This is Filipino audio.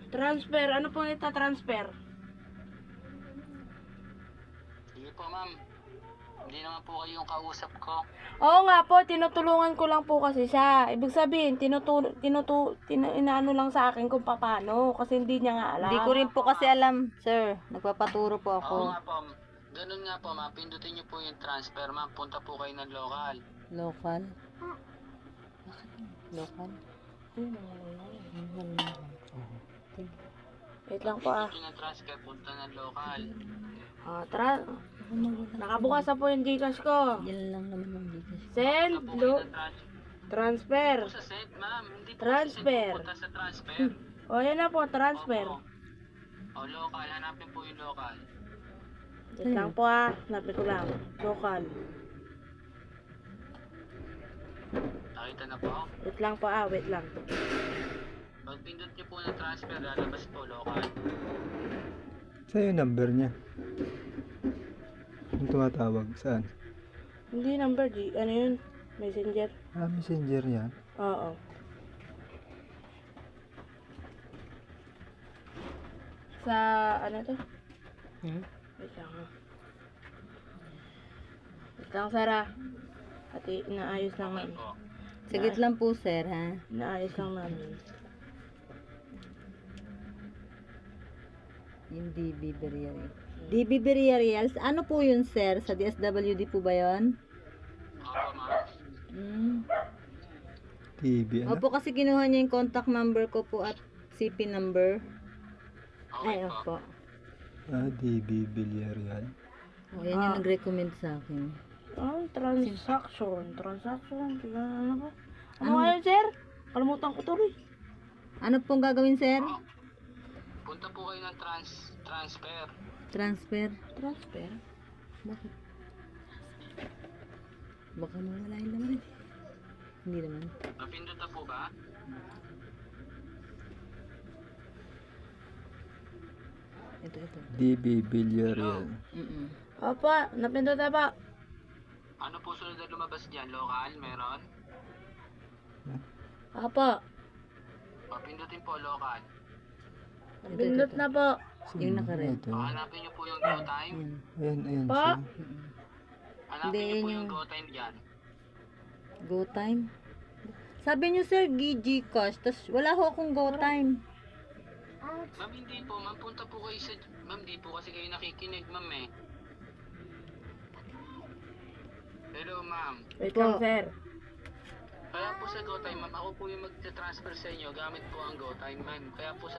Transfer. Ano po ita-transfer? Sige po, ma'am. Hindi naman po kayo yung kausap ko. Oo nga po, tinutulungan ko lang po kasi siya. Ibig sabihin, inaano lang sa akin kung paano. Kasi hindi niya nga alam. Hindi ko rin po kasi alam, sir. Nagpapaturo po Oo ako. nga po. Ganun nga po, ma'am. Pindutin niyo po yung transfer, ma'am. Punta po kayo ng local. Local? Local? Wait lang po ah. Pindutin yung transfer, punta ng local. Nakabukas na po yung Gcash ko. Yan lang naman ang Gcash. Send, Punta po kayo ng transfer. po sa send, ma'am. Hindi po Transfer. sa send, punta sa transfer. O yan na po, transfer. Opo. O, local. Hanapin po yung local. Wait lang po ah. Hanapin ko lang. Local. Nakita na po. Wait lang po ah, wait lang. Pag pindot niyo po ng transfer, lalabas po local. Saan yung number niya? Yung tumatawag, saan? Hindi number G. Ano yun? Messenger. Messenger yan. Oo. Sa ano to? Wait lang ha. Wait lang Sarah. Ati, inaayos lang Okay namin. po. Saglit lang po, sir, ha? Inaayos lang namin. Yung DB Berial. DB Berials, ano po yun, sir? Sa DSWD po ba yun? Opo, ma'am. TV, ano? Opo, kasi kinuha niya yung contact number ko po at CP number. Okay Ay, po. opo. DB Villarreal. O, yan yung nag-recommend sa akin. Transaction. Tignan ano ko. Ano nga yun, sir? Kalimutan ko tuloy. Ano pong gagawin, sir? Punta po kayo ng transfer. Transfer. Transfer? Bakit? Baka mawala yung laman. Hindi naman. Napindot na po ba? Ito. DB Villarreal. Opo, napindot na po. Ano po sunod na lumabas dyan? Local? Meron? Opo, Papindutin po local. napindot na po. Yung naka-red. Ito. Hanapin niyo po yung go time. Yan. Ayan Pa? siya. Hanapin niyo Hindi, po yun yung yung- go time dyan. Go time. Sabi niyo, sir, Gcash. Tapos wala ho akong go time. Ma'am, hindi po. Ma'am, punta po kayo sa... Ma'am, di po kasi kayo nakikinig, ma'am eh. Hello, ma'am. Wait Po. lang, sir. Kaya po sa GoTime, ma'am, ako po yung mag-transfer sa inyo gamit po ang GoTime, ma'am. Kaya po sa